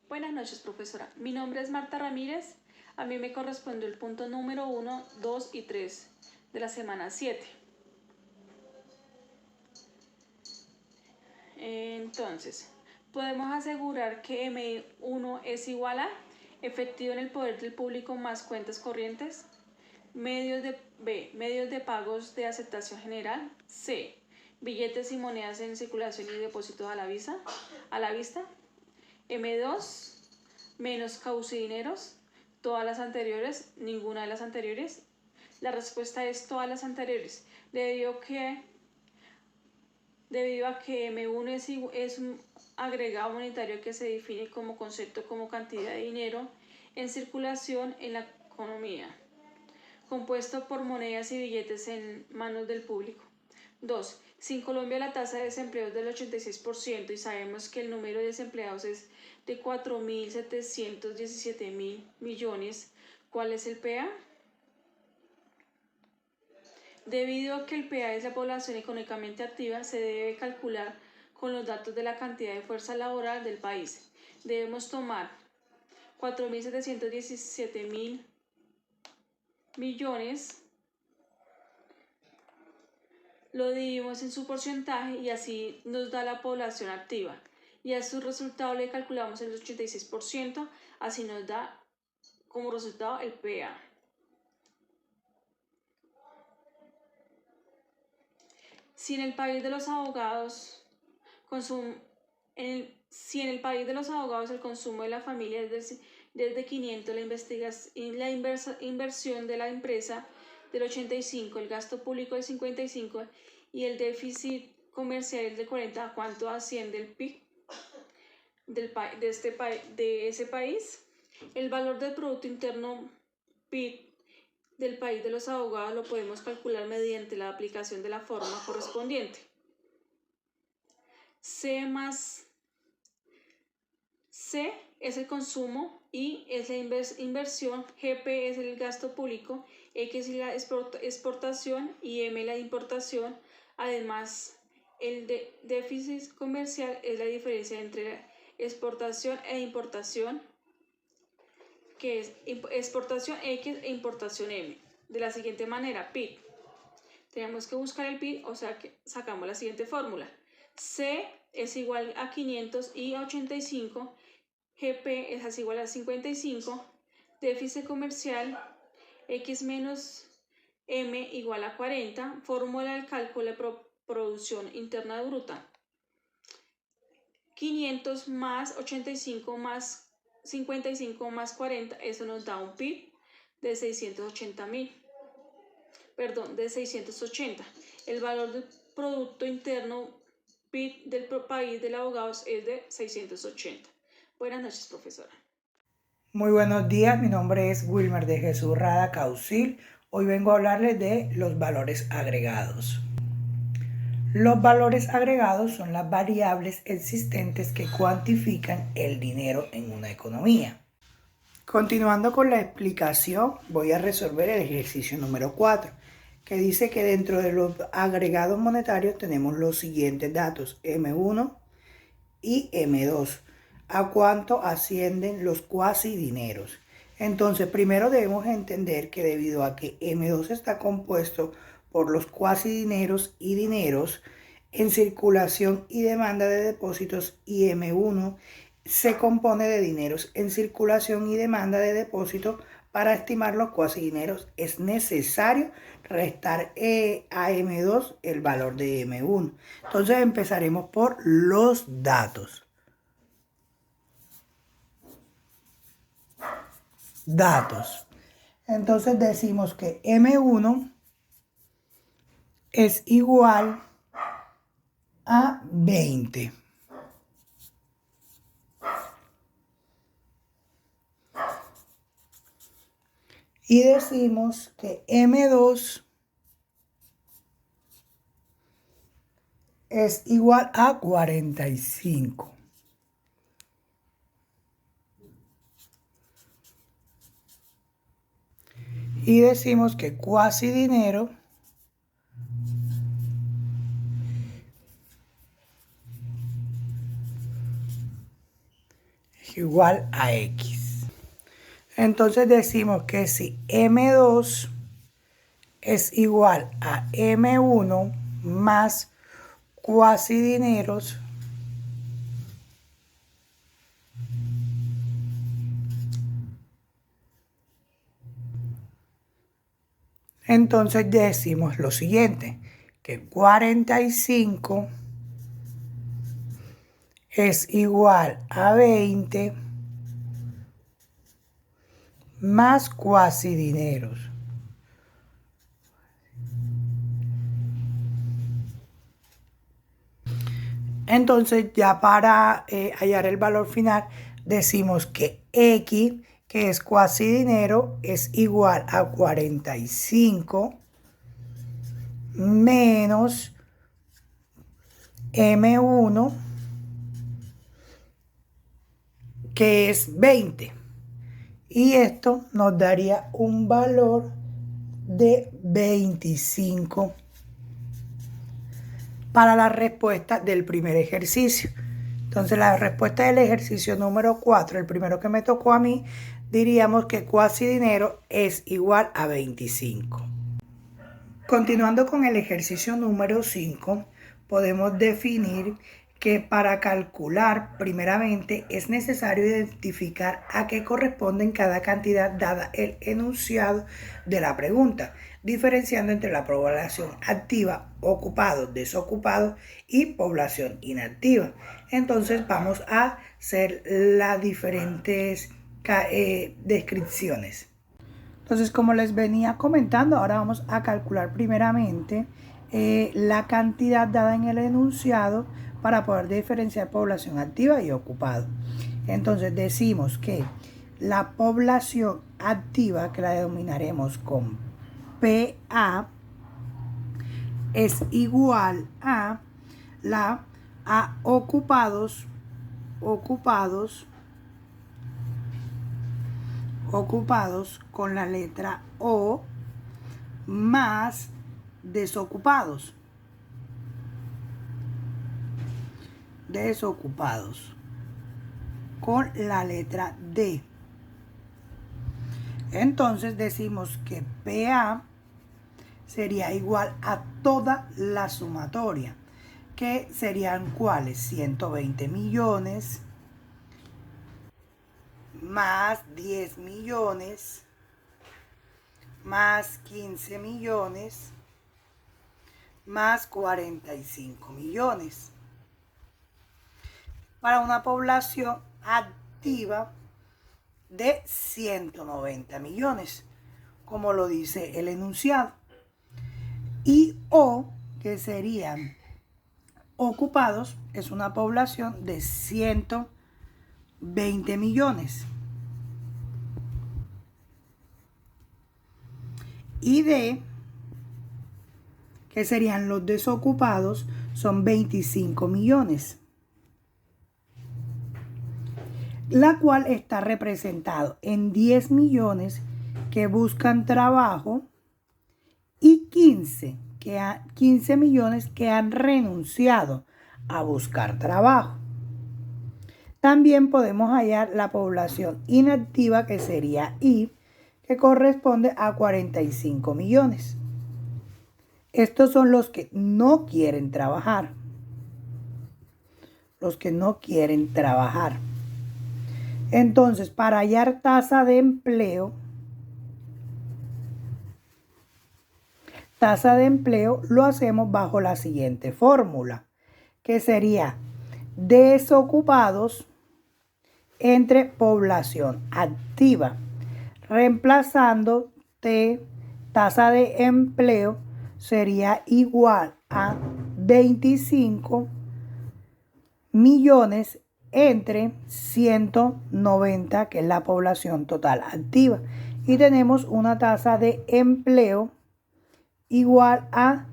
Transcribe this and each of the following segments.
Buenas noches, profesora. Mi nombre es Marta Ramírez. A mí me corresponde el punto número 1, 2 y 3 de la semana 7. Entonces, podemos asegurar que M1 es igual a efectivo en el poder del público más cuentas corrientes, medios de pagos de aceptación general, C, billetes y monedas en circulación y depósitos a la vista, M2 menos caucidineros, todas las anteriores, ninguna de las anteriores. La respuesta es todas las anteriores, debido a que M1 es un agregado monetario que se define como concepto como cantidad de dinero en circulación en la economía, compuesto por monedas y billetes en manos del público. 2. Si en Colombia la tasa de desempleo es del 86% y sabemos que el número de desempleados es de 4.717.000 millones, ¿cuál es el PA? Debido a que el PA es la población económicamente activa, se debe calcular con los datos de la cantidad de fuerza laboral del país. Debemos tomar 4.717.000 millones, lo dividimos en su porcentaje y así nos da la población activa. Y a su resultado le calculamos el 86%, así nos da como resultado el PA. Si en el país de los abogados el consumo de la familia es desde 500, la inversión de la empresa del 85, el gasto público del 55 y el déficit comercial es de 40, ¿a cuánto asciende el PIB de ese país? El valor del Producto Interno PIB del país de los abogados lo podemos calcular mediante la aplicación de la fórmula correspondiente. C es el consumo, I es la inversión, GP es el gasto público, X es la exportación y M la importación. Además, el déficit comercial es la diferencia entre exportación e importación, que es exportación X e importación M. De la siguiente manera, PIB. Tenemos que buscar el PIB, o sea que sacamos la siguiente fórmula. C es igual a 500 y a 85, GP es igual a 55, déficit comercial X menos M igual a 40, fórmula del cálculo de producción interna bruta. 500 más 85 más 55 más 40, eso nos da un PIB de 680. El valor del Producto Interno PIB del país del abogado es de 680. Buenas noches, profesora. Muy buenos días, mi nombre es Wilmer de Jesús Rada Caucil. Hoy vengo a hablarles de los valores agregados. Los valores agregados son las variables existentes que cuantifican el dinero en una economía. Continuando con la explicación, voy a resolver el ejercicio número 4, que dice que dentro de los agregados monetarios tenemos los siguientes datos, M1 y M2. ¿A cuánto ascienden los cuasi dineros? Entonces, primero debemos entender que debido a que M2 está compuesto por los cuasi dineros y dineros en circulación y demanda de depósitos, y M1 se compone de dineros en circulación y demanda de depósitos, para estimar los cuasi dineros es necesario restar a M2 el valor de M1. Entonces empezaremos por los datos. Entonces decimos que M1 es igual a 20. Y decimos que M2 es igual a 45. Y decimos que cuasi dinero igual a X. Entonces decimos que si M2 es igual a M1 más cuasidineros, entonces decimos lo siguiente, que 45 es igual a 20 más cuasidineros. Entonces ya para hallar el valor final decimos que X, que es cuasidinero, es igual a 45 menos M1, que es 20. Y esto nos daría un valor de 25 para la respuesta del primer ejercicio. Entonces la respuesta del ejercicio número 4, el primero que me tocó a mí, diríamos que cuasidinero es igual a 25. Continuando con el ejercicio número 5, podemos definir que para calcular primeramente es necesario identificar a qué corresponde cada cantidad dada el enunciado de la pregunta, diferenciando entre la población activa, ocupados, desocupados y población inactiva. Entonces vamos a hacer las diferentes descripciones. Entonces, como les venía comentando, ahora vamos a calcular primeramente la cantidad dada en el enunciado para poder diferenciar población activa y ocupado. Entonces decimos que la población activa, que la denominaremos con PA, es igual a ocupados con la letra O más desocupados con la letra D. Entonces decimos que PA sería igual a toda la sumatoria, que serían ¿cuáles? 120 millones más 10 millones más 15 millones más 45 millones para una población activa de 190 millones, como lo dice el enunciado. Y O, que serían ocupados, es una población de 120 millones. Y D, que serían los desocupados, son 25 millones. La cual está representado en 10 millones que buscan trabajo y 15 millones que han renunciado a buscar trabajo. También podemos hallar la población inactiva, que sería I, que corresponde a 45 millones. Estos son los que no quieren trabajar. Entonces, para hallar tasa de empleo lo hacemos bajo la siguiente fórmula, que sería desocupados entre población activa, reemplazando tasa de empleo sería igual a 25 millones entre 190, que es la población total activa, y tenemos una tasa de empleo igual a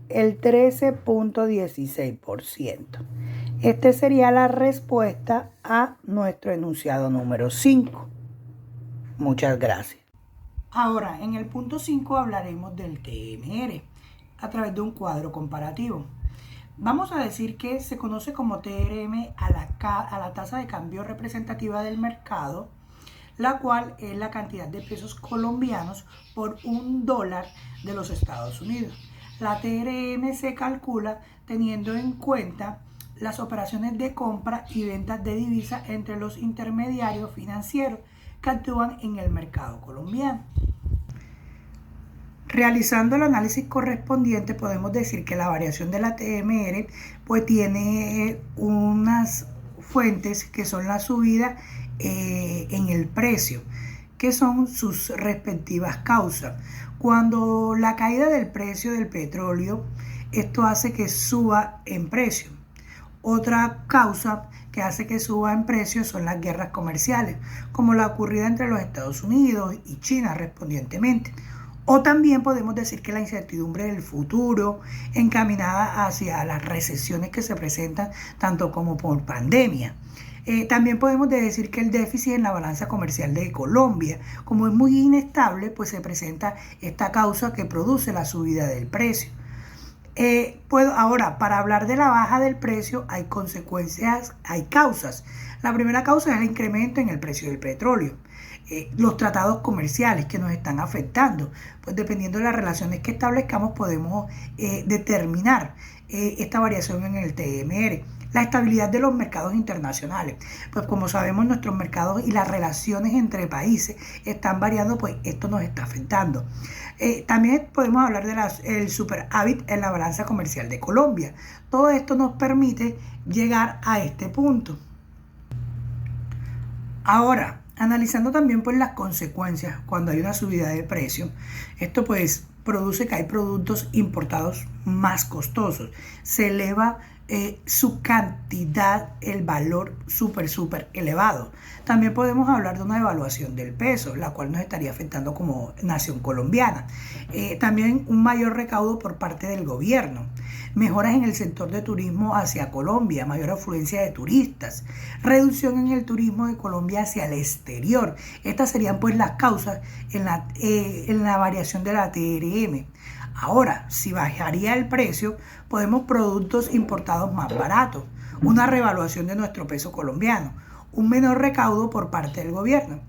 el 13.16%. Esta sería la respuesta a nuestro enunciado número 5. Muchas gracias. Ahora, en el punto 5 hablaremos del TMR a través de un cuadro comparativo. Vamos a decir que se conoce como TRM a la tasa de cambio representativa del mercado, la cual es la cantidad de pesos colombianos por $1 de los Estados Unidos. La TRM se calcula teniendo en cuenta las operaciones de compra y ventas de divisas entre los intermediarios financieros que actúan en el mercado colombiano. Realizando el análisis correspondiente, podemos decir que la variación de la TMR pues tiene unas fuentes que son la subida en el precio, que son sus respectivas causas. Cuando la caída del precio del petróleo, esto hace que suba en precio. Otra causa que hace que suba en precio son las guerras comerciales, como la ocurrida entre los Estados Unidos y China respondientemente. O también podemos decir que la incertidumbre del futuro encaminada hacia las recesiones que se presentan tanto como por pandemia. También podemos decir que el déficit en la balanza comercial de Colombia, como es muy inestable, pues se presenta esta causa que produce la subida del precio. Ahora, para hablar de la baja del precio hay consecuencias, hay causas. La primera causa es el incremento en el precio del petróleo. Los tratados comerciales que nos están afectando, pues dependiendo de las relaciones que establezcamos podemos determinar esta variación en el TMR. La estabilidad de los mercados internacionales, pues como sabemos nuestros mercados y las relaciones entre países están variando, pues esto nos está afectando. También podemos hablar del superávit en la balanza comercial de Colombia. Todo esto nos permite llegar a este punto. Ahora, analizando también pues las consecuencias cuando hay una subida de precio, esto pues produce que hay productos importados más costosos, se eleva su cantidad, el valor súper elevado. También podemos hablar de una devaluación del peso, la cual nos estaría afectando como nación colombiana. También un mayor recaudo por parte del gobierno, mejoras en el sector de turismo hacia Colombia, mayor afluencia de turistas, reducción en el turismo de Colombia hacia el exterior. Estas serían pues las causas en la variación de la TRM. Ahora, si bajaría el precio, podemos productos importados más baratos, una revaluación de nuestro peso colombiano, un menor recaudo por parte del gobierno.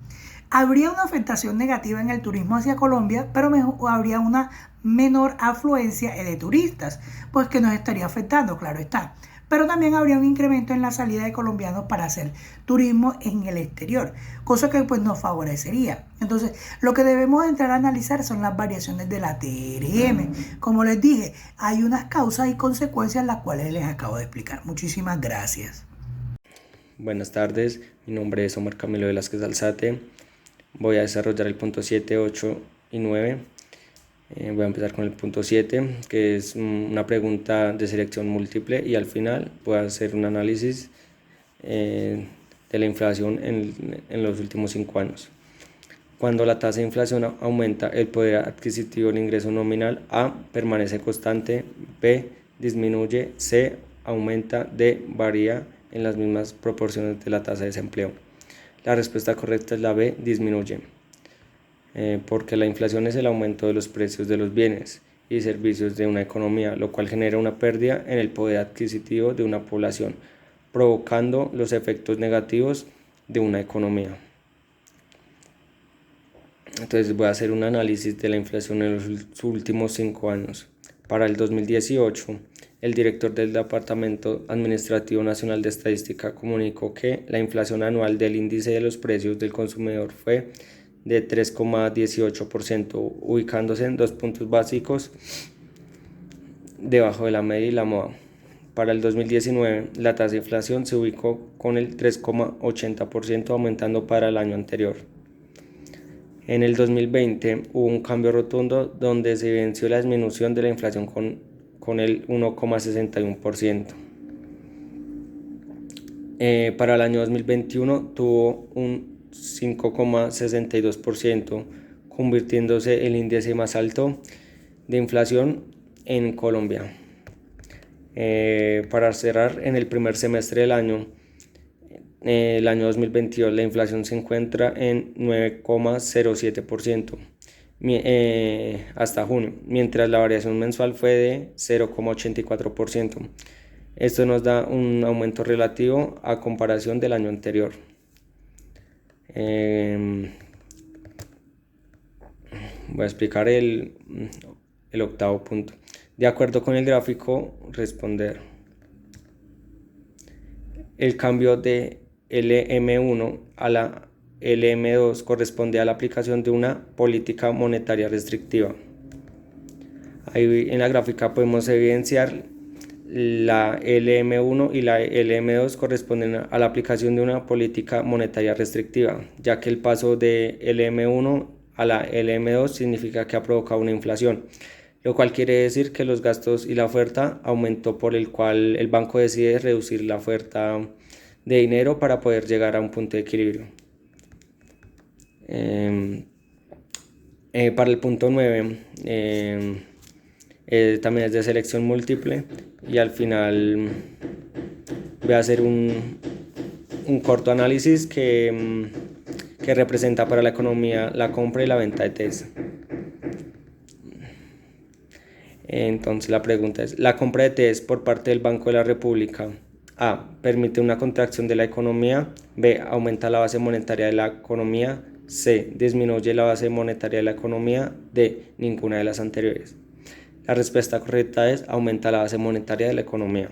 Habría una afectación negativa en el turismo hacia Colombia, pero habría una menor afluencia de turistas, pues que nos estaría afectando, claro está. Pero también habría un incremento en la salida de colombianos para hacer turismo en el exterior, cosa que pues nos favorecería. Entonces, lo que debemos entrar a analizar son las variaciones de la TRM. Como les dije, hay unas causas y consecuencias las cuales les acabo de explicar. Muchísimas gracias. Buenas tardes, mi nombre es Omar Camilo Velázquez Alzate. Voy a desarrollar el punto 7, 8 y 9. Voy a empezar con el punto 7, que es una pregunta de selección múltiple y al final voy a hacer un análisis de la inflación en los últimos 5 años. Cuando la tasa de inflación aumenta, el poder adquisitivo del ingreso nominal A permanece constante, B disminuye, C aumenta, D varía en las mismas proporciones de la tasa de desempleo. La respuesta correcta es la B, disminuye. Porque la inflación es el aumento de los precios de los bienes y servicios de una economía, lo cual genera una pérdida en el poder adquisitivo de una población, provocando los efectos negativos de una economía. Entonces voy a hacer un análisis de la inflación en los últimos 5 años. Para el 2018, el director del Departamento Administrativo Nacional de Estadística comunicó que la inflación anual del índice de los precios del consumidor fue de 3,18%, ubicándose en 2 puntos básicos debajo de la media y la moda. Para el 2019, la tasa de inflación se ubicó con el 3,80%, aumentando para el año anterior. En el 2020 hubo un cambio rotundo donde se evidenció la disminución de la inflación con el 1,61%. Para el año 2021 tuvo un 5,62%, convirtiéndose el índice más alto de inflación en Colombia. Para cerrar, en el primer semestre del año, el año 2022, la inflación se encuentra en 9,07% hasta junio, mientras la variación mensual fue de 0,84%. Esto nos da un aumento relativo a comparación del año anterior. Voy a explicar el octavo punto. De acuerdo con el gráfico, responder. El cambio de LM1 a la LM2 corresponde a la aplicación de una política monetaria restrictiva. Ahí en la gráfica podemos evidenciar la LM1 y la LM2 corresponden a la aplicación de una política monetaria restrictiva, ya que el paso de LM1 a la LM2 significa que ha provocado una inflación, lo cual quiere decir que los gastos y la oferta aumentó, por el cual el banco decide reducir la oferta de dinero para poder llegar a un punto de equilibrio. Para el punto 9, también es de selección múltiple y al final voy a hacer un corto análisis que representa para la economía la compra y la venta de TES. Entonces la pregunta es, ¿la compra de TES por parte del Banco de la República A permite una contracción de la economía? B aumenta la base monetaria de la economía? C disminuye la base monetaria de la economía? D ninguna de las anteriores. La respuesta correcta es aumenta la base monetaria de la economía.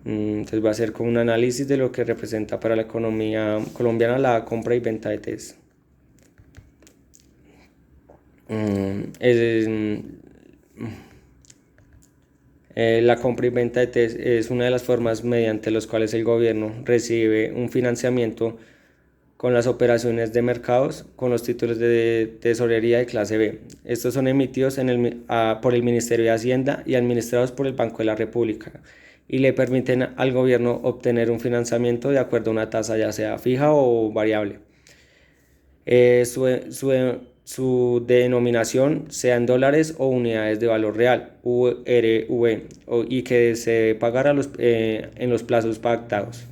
Entonces voy a hacer como un análisis de lo que representa para la economía colombiana la compra y venta de TES. La compra y venta de TES es una de las formas mediante las cuales el gobierno recibe un financiamiento con las operaciones de mercados con los títulos de tesorería de clase B. Estos son emitidos por el Ministerio de Hacienda y administrados por el Banco de la República y le permiten al gobierno obtener un financiamiento de acuerdo a una tasa ya sea fija o variable. Su denominación sea en dólares o unidades de valor real, URV, y que se pagará en los plazos pactados.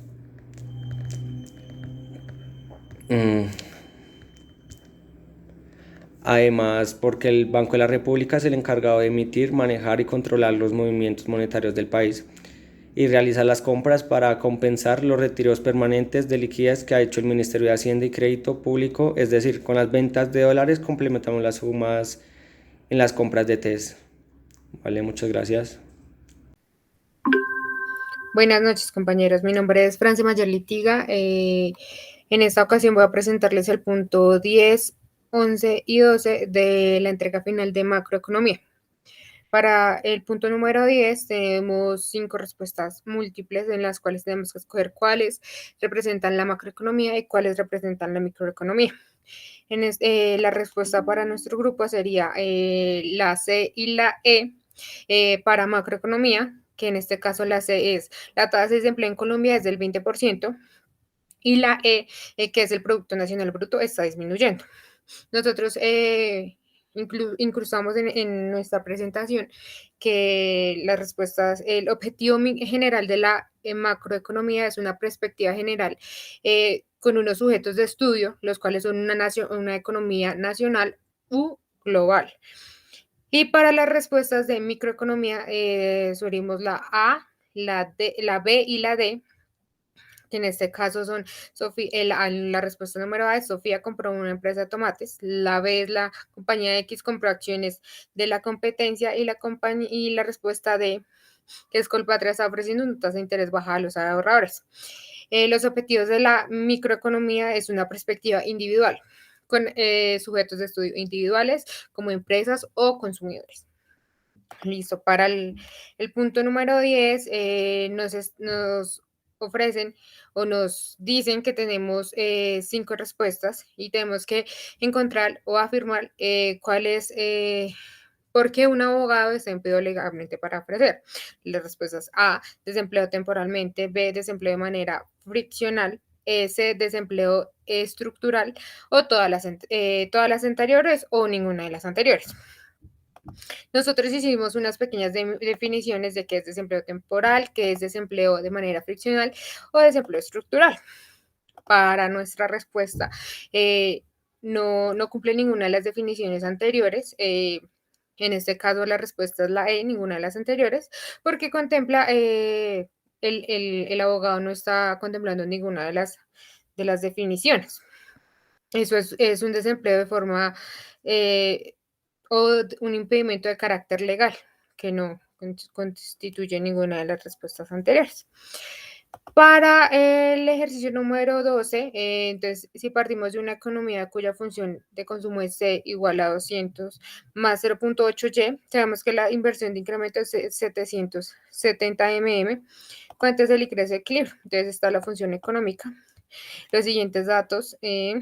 Además, porque el Banco de la República es el encargado de emitir, manejar y controlar los movimientos monetarios del país y realiza las compras para compensar los retiros permanentes de liquidez que ha hecho el Ministerio de Hacienda y Crédito Público, es decir, con las ventas de dólares complementamos las sumas en las compras de TES. Vale, muchas gracias. Buenas noches, compañeros. Mi nombre es Francia Mayor Litiga. En esta ocasión voy a presentarles el punto 10, 11 y 12 de la entrega final de macroeconomía. Para el punto número 10 tenemos 5 respuestas múltiples en las cuales tenemos que escoger cuáles representan la macroeconomía y cuáles representan la microeconomía. La respuesta para nuestro grupo sería la C y la E para macroeconomía, que en este caso la C es la tasa de desempleo en Colombia es del 20% y la E, que es el Producto Nacional Bruto, está disminuyendo. Nosotros incrustamos en nuestra presentación que las respuestas, el objetivo general de la macroeconomía es una perspectiva general con unos sujetos de estudio, los cuales son una economía nacional u global. Y para las respuestas de microeconomía, sugerimos la A, la B y la D, que en este caso son, la respuesta número A es Sofía compró una empresa de tomates, la B es la compañía X compró acciones de la competencia y la respuesta D, que es Colpatria, está ofreciendo una tasa de interés baja a los ahorradores. Los objetivos de la microeconomía es una perspectiva individual, con sujetos de estudio individuales como empresas o consumidores. Listo, para el punto número 10 nos ofrecen o nos dicen que tenemos 5 respuestas y tenemos que encontrar o afirmar cuál es, por qué un abogado está empleado legalmente para ofrecer. Las respuestas A, desempleo temporalmente, B, desempleo de manera friccional, C, desempleo estructural o todas las anteriores o ninguna de las anteriores. Nosotros hicimos unas pequeñas definiciones de qué es desempleo temporal, qué es desempleo de manera friccional o desempleo estructural. Para nuestra respuesta, no cumple ninguna de las definiciones anteriores. En este caso la respuesta es la E, ninguna de las anteriores, porque contempla, el abogado no está contemplando ninguna de las definiciones. Eso es un desempleo de forma, un impedimento de carácter legal, que no constituye ninguna de las respuestas anteriores. Para el ejercicio número 12, entonces, si partimos de una economía cuya función de consumo es C igual a 200 más 0.8Y, sabemos que la inversión de incremento es 770 ¿cuánto es el ingreso de equilibrio? Entonces está la función económica, los siguientes datos, y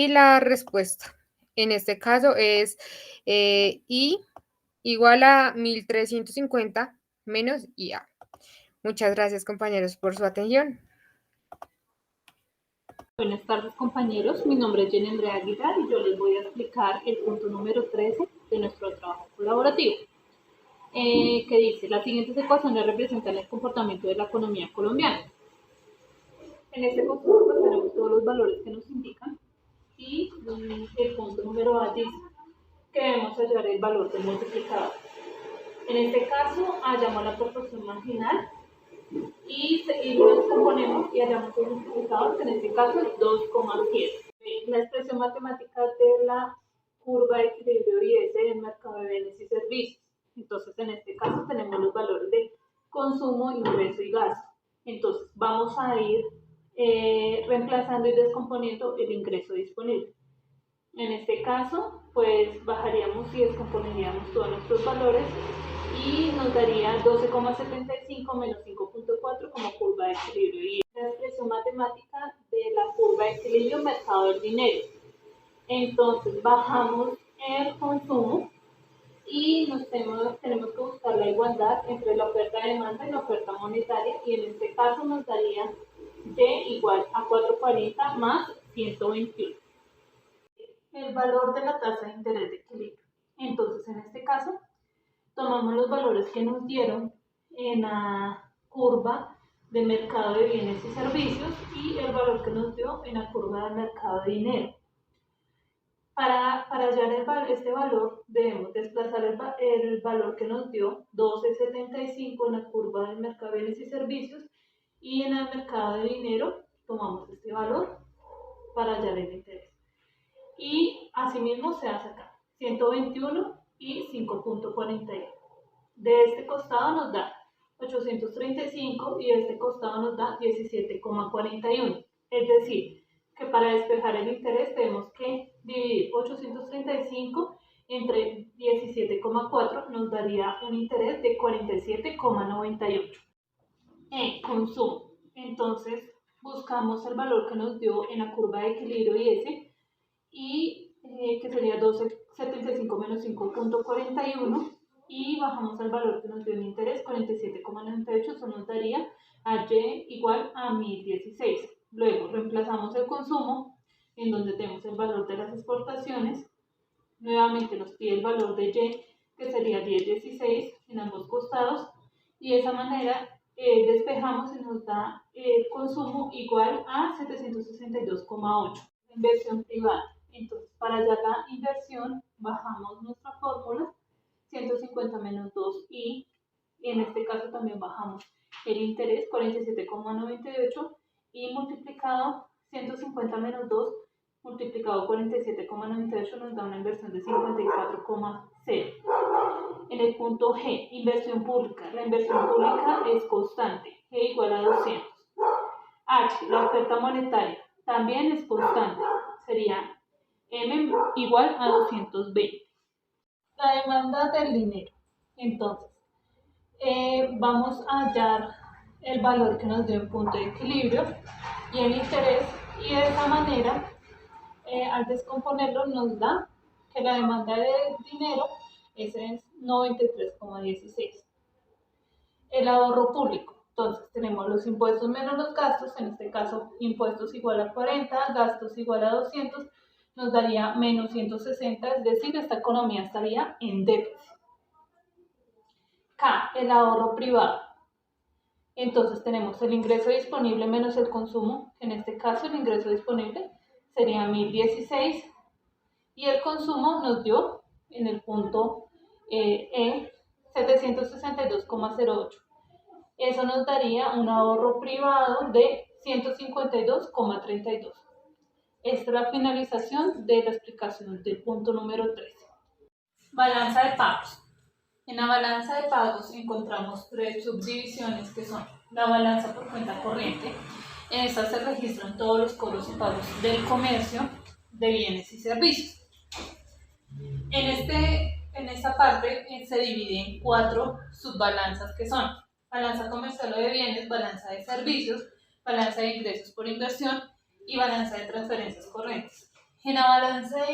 la respuesta. En este caso es I igual a 1350 menos IA. Muchas gracias, compañeros, por su atención. Buenas tardes, compañeros. Mi nombre es Jenny Andrea Aguilar y yo les voy a explicar el punto número 13 de nuestro trabajo colaborativo, que dice: las siguientes ecuaciones representan el comportamiento de la economía colombiana. En este conjunto pues, tenemos todos los valores que nos indican y el punto número A dice que debemos hallar el valor del multiplicador. En este caso, hallamos la proporción marginal y lo descomponemos y hallamos el multiplicador, que en este caso es 2,7. La expresión matemática de la curva de equilibrio y S del mercado de bienes y servicios. Entonces, en este caso tenemos los valores de consumo, ingreso y gasto. Entonces, vamos a ir reemplazando y descomponiendo el ingreso disponible. En este caso, pues bajaríamos y descomponeríamos todos nuestros valores y nos daría 12,75 menos 5,4 como curva de equilibrio. Y la expresión matemática de la curva de equilibrio mercado del dinero. Entonces bajamos el consumo y tenemos que buscar la igualdad entre la oferta de demanda y la oferta monetaria, y en este caso nos daría D igual a 440 más 121. El valor de la tasa de interés de equilibrio. Entonces, en este caso, tomamos los valores que nos dieron en la curva de mercado de bienes y servicios y el valor que nos dio en la curva de mercado de dinero. Para hallar este valor, debemos desplazar el valor que nos dio 12,75 en la curva del mercado de bienes y servicios, y en el mercado de dinero tomamos este valor para hallar el interés. Y asimismo se hace acá, 121 y 5,41. De este costado nos da 835 y de este costado nos da 17,41. Es decir, que para despejar el interés tenemos que dividir 835 entre 17,4, nos daría un interés de 47,98. Consumo. Entonces buscamos el valor que nos dio en la curva de equilibrio y S, y que sería 12,75 menos 5,41, y bajamos el valor que nos dio en interés, 47,98, eso nos daría a Y igual a 1016. Luego reemplazamos el consumo, en donde tenemos el valor de las exportaciones. Nuevamente nos pide el valor de Y, que sería 1016 en ambos costados, y de esa manera despejamos y nos da el consumo igual a 762,8. Inversión privada. Entonces, para hallar la inversión, bajamos nuestra fórmula, 150 menos 2i, y en este caso también bajamos el interés, 47,98, y multiplicado 150 menos 2 multiplicado 47,98 nos da una inversión de 54,0. En el punto G, inversión pública. La inversión pública es constante, G igual a 200. H, la oferta monetaria, también es constante, sería M igual a 220. La demanda del dinero. Entonces, vamos a hallar el valor que nos dio el punto de equilibrio y el interés, y de esa manera, al descomponerlo, nos da que la demanda de dinero es 93,16. El ahorro público. Entonces tenemos los impuestos menos los gastos, en este caso impuestos igual a 40, gastos igual a 200, nos daría menos 160, es decir, esta economía estaría en déficit. K, el ahorro privado. Entonces tenemos el ingreso disponible menos el consumo, en este caso el ingreso disponible sería 1016 y el consumo nos dio en el punto E 762,08. Eso nos daría un ahorro privado de 152,32. Esta es la finalización de la explicación del punto número 13. Balanza de pagos. En la balanza de pagos encontramos tres subdivisiones que son la balanza por cuenta corriente. En esta se registran todos los cobros y pagos del comercio de bienes y servicios. En esta parte se divide en 4 subbalanzas que son balanza comercial o de bienes, balanza de servicios, balanza de ingresos por inversión y balanza de transferencias corrientes. En la balanza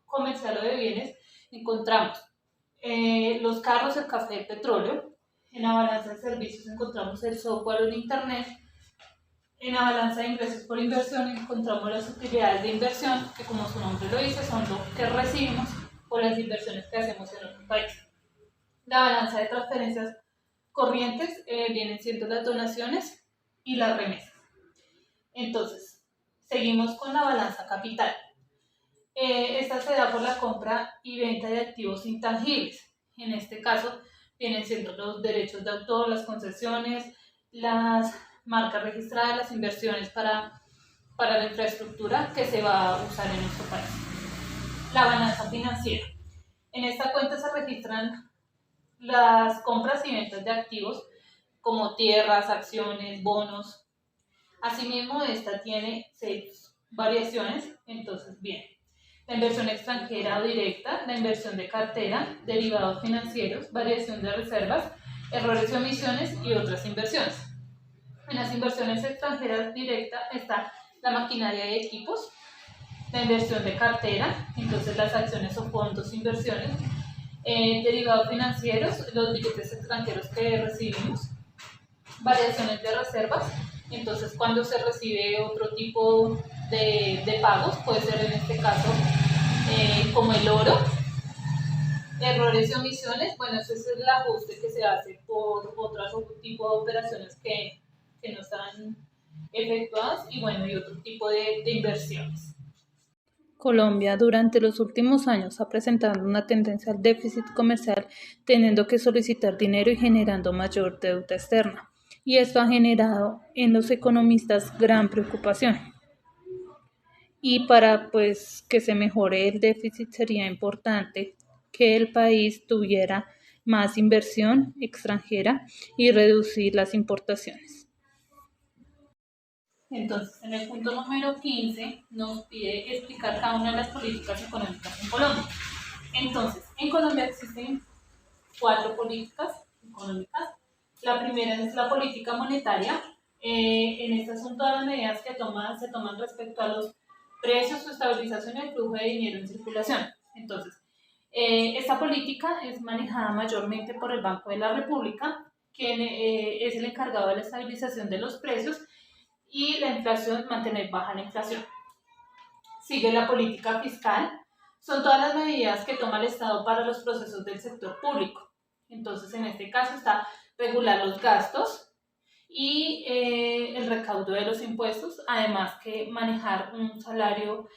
comercial o de bienes encontramos los carros, el café, el petróleo. En la balanza de servicios encontramos el software o el internet. En la balanza de ingresos por inversión encontramos las utilidades de inversión, que como su nombre lo dice, son lo que recibimos por las inversiones que hacemos en otro país. La balanza de transferencias corrientes vienen siendo las donaciones y las remesas. Entonces, seguimos con la balanza capital. Esta se da por la compra y venta de activos intangibles. En este caso, vienen siendo los derechos de autor, las concesiones, las marcas registradas, las inversiones para la infraestructura que se va a usar en nuestro país. La balanza financiera. En esta cuenta se registran las compras y ventas de activos como tierras, acciones, bonos. Asimismo, esta tiene 6 variaciones. Entonces, bien, la inversión extranjera o directa, la inversión de cartera, derivados financieros, variación de reservas, errores y omisiones y otras inversiones. En las inversiones extranjeras directas está la maquinaria y equipos, la inversión de cartera, entonces las acciones o fondos, inversiones, derivados financieros, los billetes extranjeros que recibimos, variaciones de reservas, entonces cuando se recibe otro tipo de pagos, puede ser en este caso como el oro, errores y omisiones, bueno, ese es el ajuste que se hace por otro tipo de operaciones que no están efectuadas y bueno, y otro tipo de inversiones. Colombia durante los últimos años ha presentado una tendencia al déficit comercial, teniendo que solicitar dinero y generando mayor deuda externa. Y esto ha generado en los economistas gran preocupación. Y para que se mejore el déficit sería importante que el país tuviera más inversión extranjera y reducir las importaciones. Entonces, en el punto número 15 nos pide explicar cada una de las políticas económicas en Colombia. Entonces, en Colombia existen 4 políticas económicas. La primera es la política monetaria. En estas son todas las medidas que se toman respecto a los precios, su estabilización y el flujo de dinero en circulación. Entonces, esta política es manejada mayormente por el Banco de la República, quien es el encargado de la estabilización de los precios y la inflación, mantener baja la inflación. Sigue la política fiscal, son todas las medidas que toma el Estado para los procesos del sector público. Entonces, en este caso está regular los gastos y el recaudo de los impuestos, además que manejar un salario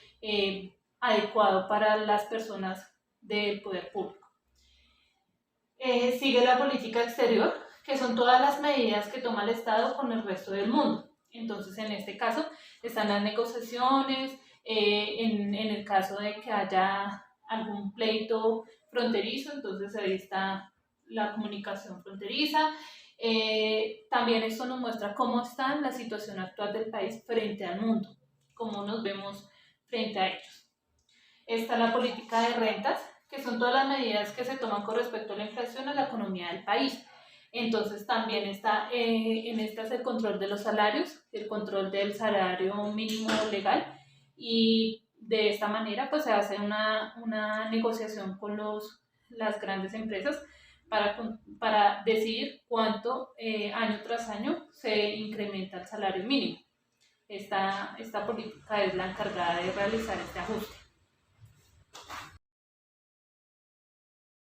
adecuado para las personas del poder público. Sigue la política exterior, que son todas las medidas que toma el Estado con el resto del mundo. Entonces, en este caso, están las negociaciones, en el caso de que haya algún pleito fronterizo, entonces ahí está la comunicación fronteriza. También esto nos muestra cómo está la situación actual del país frente al mundo, cómo nos vemos frente a ellos. Está la política de rentas, que son todas las medidas que se toman con respecto a la inflación a la economía del país. Entonces también está en estas el control de los salarios, el control del salario mínimo legal y de esta manera pues se hace una negociación con las grandes empresas para decidir cuánto año tras año se incrementa el salario mínimo. Esta política es la encargada de realizar este ajuste.